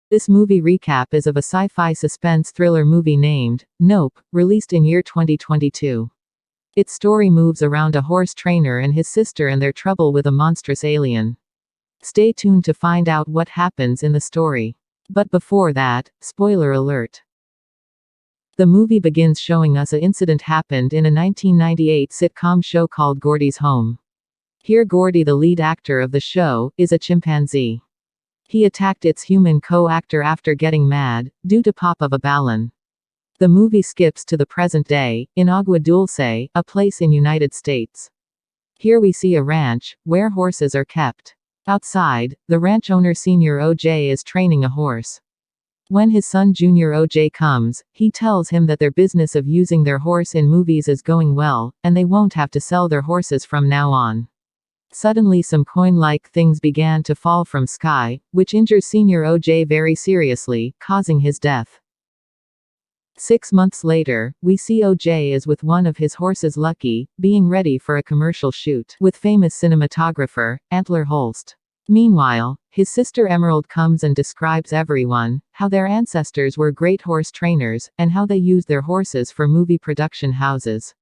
This movie recap is of a sci-fi suspense thriller movie named Nope, released in year 2022. Its story moves around a horse trainer and his sister and their trouble with a monstrous alien. Stay tuned to find out what happens in the story. But before that, spoiler alert. The movie begins showing us an incident happened in a 1998 sitcom show called Gordy's Home. Here Gordy, the lead actor of the show, is a chimpanzee. He attacked its human co-actor after getting mad, due to pop of a balloon. The movie skips to the present day, in Agua Dulce, a place in United States. Here we see a ranch, where horses are kept. Outside, the ranch owner Senior OJ is training a horse. When his son Junior OJ comes, he tells him that their business of using their horse in movies is going well, and they won't have to sell their horses from now on. Suddenly some coin-like things began to fall from sky, which injures Senior OJ very seriously, causing his death. 6 months later, we see OJ is with one of his horses Lucky, being ready for a commercial shoot with famous cinematographer, Antlers Holst. Meanwhile, his sister Emerald comes and describes everyone, how their ancestors were great horse trainers, and how they used their horses for movie production houses.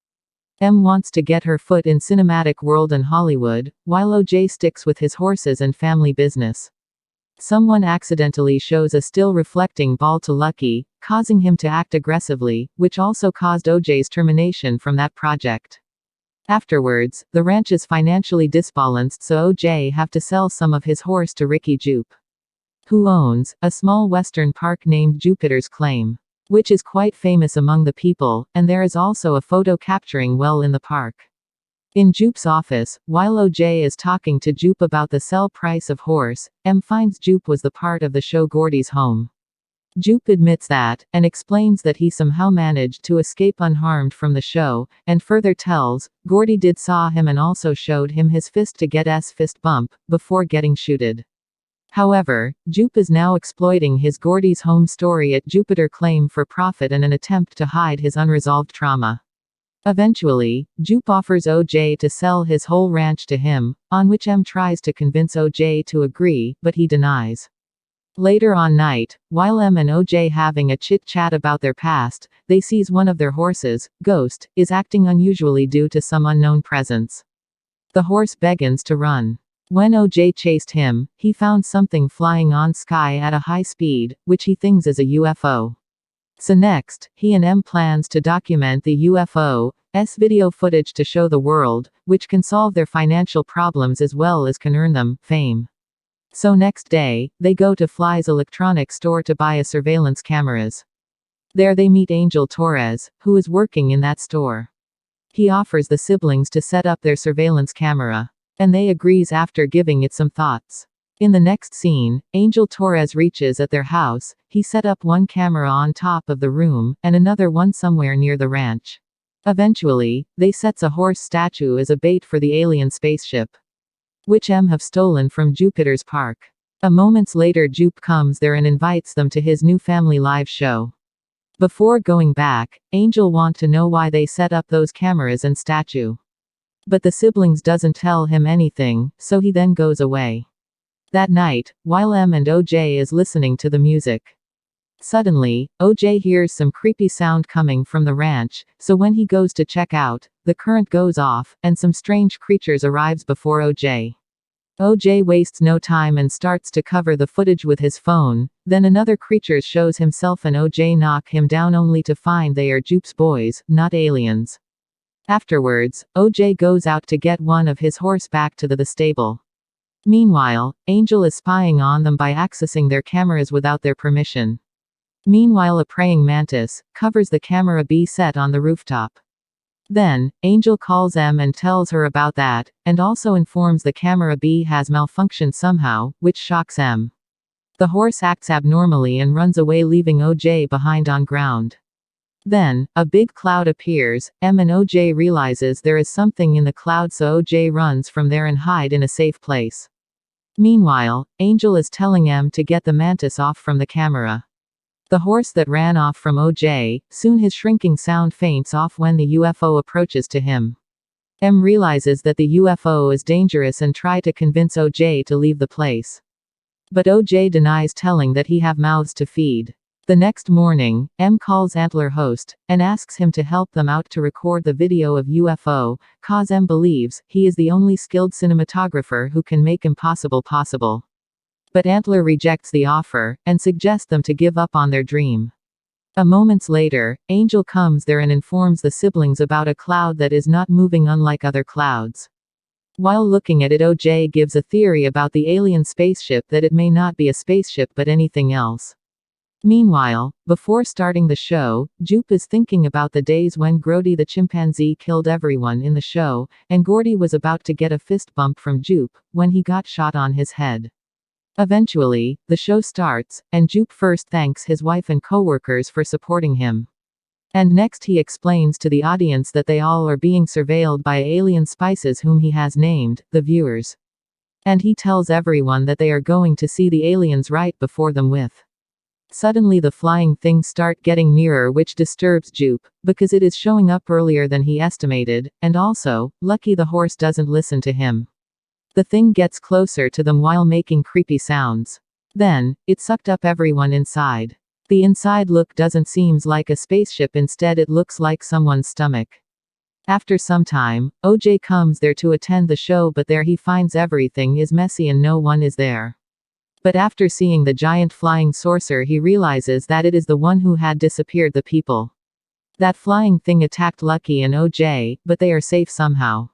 Em wants to get her foot in cinematic world and Hollywood, while OJ sticks with his horses and family business. Someone accidentally shows a still reflecting ball to Lucky, causing him to act aggressively, which also caused OJ's termination from that project. Afterwards, the ranch is financially disbalanced, so OJ have to sell some of his horse to Ricky Jupe, who owns a small western park named Jupiter's Claim, which is quite famous among the people, and there is also a photo capturing well in the park. In Jupe's office, while OJ is talking to Jupe about the sell price of horse, Em finds Jupe was the part of the show Gordy's Home. Jupe admits that, and explains that he somehow managed to escape unharmed from the show, and further tells, Gordy did saw him and also showed him his fist to get his fist bump, before getting shooted. However, Jupe is now exploiting his Gordy's Home story at Jupiter Claim for profit and an attempt to hide his unresolved trauma. Eventually, Jupe offers OJ to sell his whole ranch to him, on which Em tries to convince OJ to agree, but he denies. Later on night, while Em and OJ having a chit-chat about their past, they sees one of their horses, Ghost, is acting unusually due to some unknown presence. The horse begins to run. When OJ chased him, he found something flying on sky at a high speed, which he thinks is a UFO. So next, he and Em plans to document the UFO's video footage to show the world, which can solve their financial problems as well as can earn them fame. So next day, they go to Fly's electronics store to buy a surveillance cameras. There they meet Angel Torres, who is working in that store. He offers the siblings to set up their surveillance camera, and they agrees after giving it some thoughts. In the next scene, Angel Torres reaches at their house. He set up one camera on top of the room, and another one somewhere near the ranch. Eventually, they sets a horse statue as a bait for the alien spaceship, which Em have stolen from Jupiter's park. A moments later Jupe comes there and invites them to his new family live show. Before going back, Angel want to know why they set up those cameras and statue. But the siblings doesn't tell him anything, so he then goes away. That night, while Em and OJ is listening to the music, suddenly, OJ hears some creepy sound coming from the ranch, so when he goes to check out, the current goes off, and some strange creatures arrives before OJ. OJ wastes no time and starts to cover the footage with his phone, then another creature shows himself and OJ knock him down only to find they are Jupe's boys, not aliens. Afterwards, OJ goes out to get one of his horse back to the stable. Meanwhile, Angel is spying on them by accessing their cameras without their permission. Meanwhile, a praying mantis covers the camera B set on the rooftop. Then, Angel calls Em and tells her about that, and also informs the camera B has malfunctioned somehow, which shocks Em. The horse acts abnormally and runs away, leaving OJ behind on ground. Then, a big cloud appears. Em and OJ realizes there is something in the cloud, so OJ runs from there and hide in a safe place. Meanwhile, Angel is telling Em to get the mantis off from the camera. The horse that ran off from OJ, soon his shrinking sound faints off when the UFO approaches to him. Em realizes that the UFO is dangerous and try to convince OJ to leave the place. But OJ denies, telling that he have mouths to feed. The next morning, M calls Antlers Holst and asks him to help them out to record the video of UFO, cause M believes he is the only skilled cinematographer who can make impossible possible. But Antlers rejects the offer and suggests them to give up on their dream. A moments later, Angel comes there and informs the siblings about a cloud that is not moving unlike other clouds. While looking at it, OJ gives a theory about the alien spaceship, that it may not be a spaceship but anything else. Meanwhile, before starting the show, Jupe is thinking about the days when Grody the chimpanzee killed everyone in the show, and Gordy was about to get a fist bump from Jupe when he got shot on his head. Eventually, the show starts, and Jupe first thanks his wife and coworkers for supporting him. And next he explains to the audience that they all are being surveilled by alien spices whom he has named, the viewers. And he tells everyone that they are going to see the aliens right before them with. Suddenly the flying things start getting nearer, which disturbs Jupe, because it is showing up earlier than he estimated, and also, lucky the horse doesn't listen to him. The thing gets closer to them while making creepy sounds. Then, it sucked up everyone inside. The inside look doesn't seem like a spaceship, instead it looks like someone's stomach. After some time, OJ comes there to attend the show, but there he finds everything is messy and no one is there. But after seeing the giant flying saucer, he realizes that it is the one who had disappeared the people. That flying thing attacked Lucky and OJ, but they are safe somehow.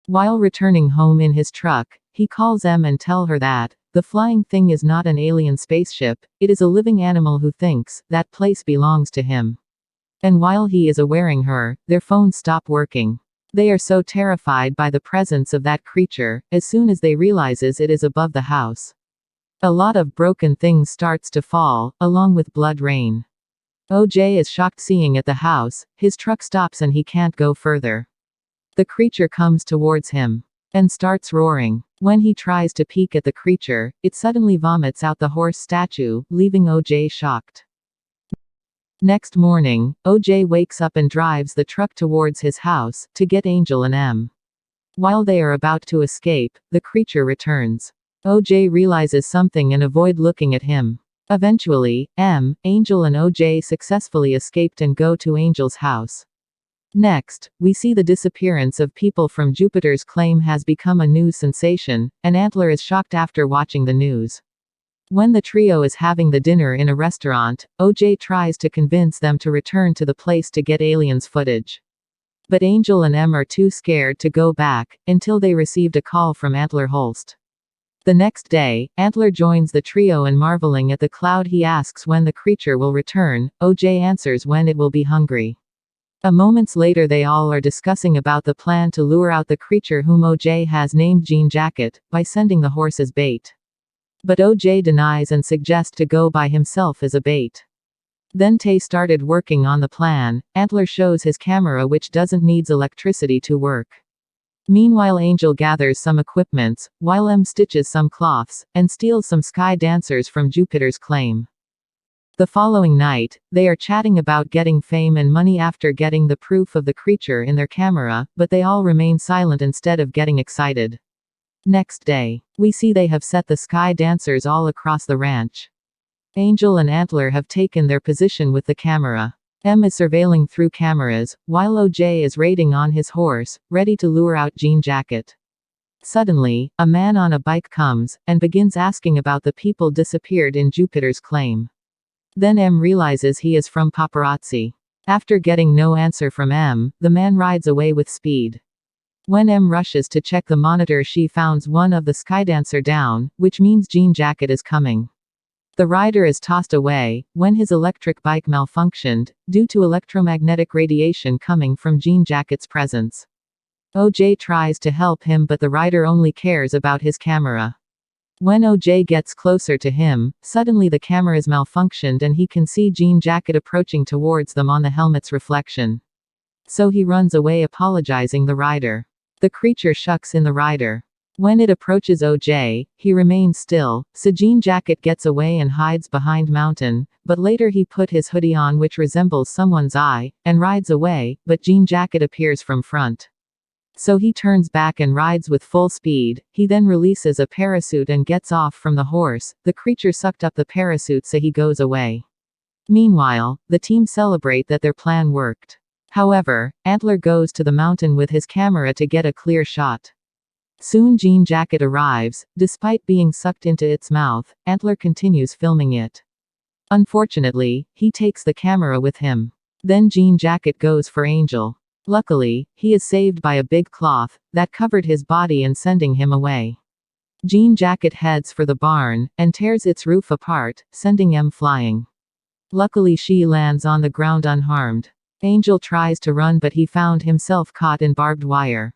While returning home in his truck, he calls M and tells her that the flying thing is not an alien spaceship, it is a living animal who thinks that place belongs to him. And while he is awareing her, their phones stop working. They are so terrified by the presence of that creature, as soon as they realizes it is above the house. A lot of broken things starts to fall, along with blood rain. OJ is shocked seeing at the house, his truck stops and he can't go further. The creature comes towards him and starts roaring. When he tries to peek at the creature, it suddenly vomits out the horse statue, leaving OJ shocked. Next morning, OJ wakes up and drives the truck towards his house to get Angel and M. While they are about to escape, the creature returns. OJ realizes something and avoid looking at him. Eventually, M, Angel and OJ successfully escaped and go to Angel's house. Next, we see the disappearance of people from Jupiter's claim has become a news sensation, and Antlers is shocked after watching the news. When the trio is having the dinner in a restaurant, OJ tries to convince them to return to the place to get aliens footage. But Angel and M are too scared to go back, until they received a call from Antlers Holst. The next day, Antlers joins the trio and marveling at the cloud he asks when the creature will return, OJ answers when it will be hungry. A moments later they all are discussing about the plan to lure out the creature whom OJ has named Jean Jacket, by sending the horse as bait. But OJ denies and suggests to go by himself as a bait. Then Tay started working on the plan. Antlers shows his camera which doesn't needs electricity to work. Meanwhile Angel gathers some equipments, while M stitches some cloths, and steals some sky dancers from Jupiter's claim. The following night, they are chatting about getting fame and money after getting the proof of the creature in their camera, but they all remain silent instead of getting excited. Next day, we see they have set the sky dancers all across the ranch. Angel and Antlers have taken their position with the camera. M is surveilling through cameras, while OJ is raiding on his horse, ready to lure out Jean Jacket. Suddenly, a man on a bike comes, and begins asking about the people disappeared in Jupiter's claim. Then M realizes he is from paparazzi. After getting no answer from M, the man rides away with speed. When M rushes to check the monitor, she finds one of the skydancer down, which means Jean Jacket is coming. The rider is tossed away when his electric bike malfunctioned, due to electromagnetic radiation coming from Jean Jacket's presence. OJ tries to help him, but the rider only cares about his camera. When OJ gets closer to him, suddenly the camera is malfunctioned and he can see Jean Jacket approaching towards them on the helmet's reflection. So he runs away apologizing the rider. The creature shucks in the rider. When it approaches OJ, he remains still, so Jean Jacket gets away and hides behind mountain, but later he put his hoodie on which resembles someone's eye, and rides away, but Jean Jacket appears from front. So he turns back and rides with full speed. He then releases a parachute and gets off from the horse. The creature sucked up the parachute, so he goes away. Meanwhile, the team celebrate that their plan worked. However, Antler goes to the mountain with his camera to get a clear shot. Soon Jean Jacket arrives. Despite being sucked into its mouth, Antler continues filming it. Unfortunately, he takes the camera with him. Then Jean Jacket goes for Angel. Luckily, he is saved by a big cloth that covered his body and sending him away. Jean Jacket heads for the barn and tears its roof apart, sending M flying. Luckily, she lands on the ground unharmed. Angel tries to run, but he found himself caught in barbed wire.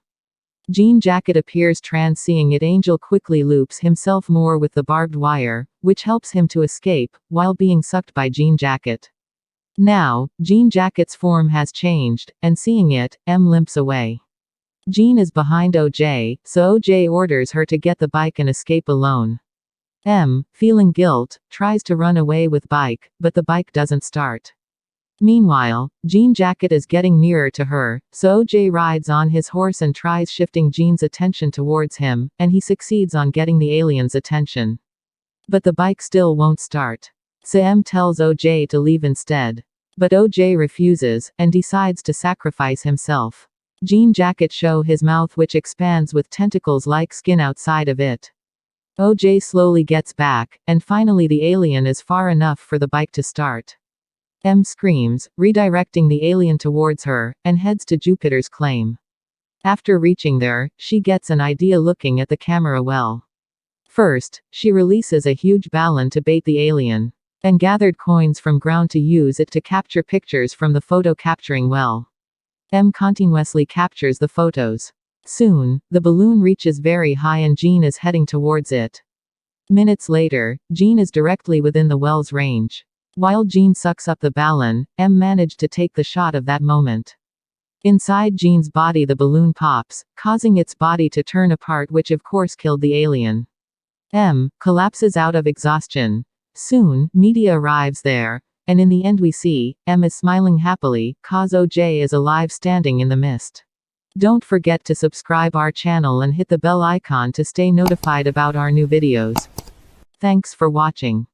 Jean Jacket appears trans. Seeing it, Angel quickly loops himself more with the barbed wire, which helps him to escape while being sucked by Jean Jacket. Now, Jean Jacket's form has changed, and seeing it, M limps away. Jean is behind OJ, so OJ orders her to get the bike and escape alone. M, feeling guilt, tries to run away with bike, but the bike doesn't start. Meanwhile, Jean Jacket is getting nearer to her, so OJ rides on his horse and tries shifting Jean's attention towards him, and he succeeds on getting the alien's attention. But the bike still won't start. So M tells OJ to leave instead. But OJ refuses, and decides to sacrifice himself. Jean Jacket shows his mouth, which expands with tentacles like skin outside of it. OJ slowly gets back, and finally the alien is far enough for the bike to start. M screams, redirecting the alien towards her, and heads to Jupiter's claim. After reaching there, she gets an idea looking at the camera well. First, she releases a huge balloon to bait the alien, and gathered coins from ground to use it to capture pictures from the photo capturing well. M continuously captures the photos. Soon, the balloon reaches very high and Jean is heading towards it. Minutes later, Jean is directly within the well's range. While Jean sucks up the balloon, M managed to take the shot of that moment. Inside Jean's body, the balloon pops, causing its body to turn apart, which of course killed the alien. M collapses out of exhaustion. Soon, media arrives there, and in the end we see, M is smiling happily, cause OJ is alive standing in the mist. Don't forget to subscribe our channel and hit the bell icon to stay notified about our new videos. Thanks for watching.